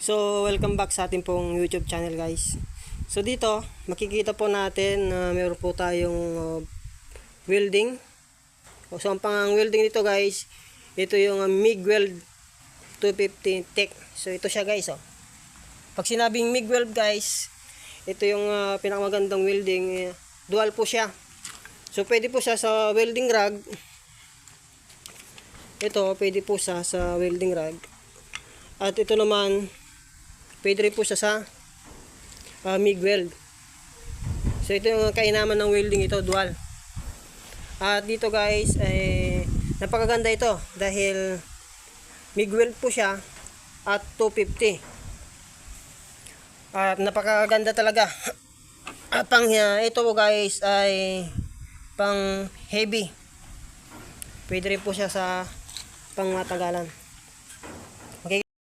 So, welcome back sa ating pong YouTube channel, guys. So, dito, makikita po natin na meron po tayong welding. So, ang pang welding dito, guys, ito yung MIG Weld 250 Tech. So, ito siya, guys. Pag sinabing MIG Weld, guys, ito yung pinakamagandang welding. Dual po siya. So, pwede po siya sa welding rag. Ito, pwede po siya sa welding rag. At ito naman, pwede rin po siya sa MIG weld. So ito yung kainaman ng welding, ito dual. At dito, guys, napakaganda ito dahil MIG weld po siya at 250. At napakaganda talaga. Ito po, guys, ay pang heavy. Pwede rin po siya sa pangmatagalan.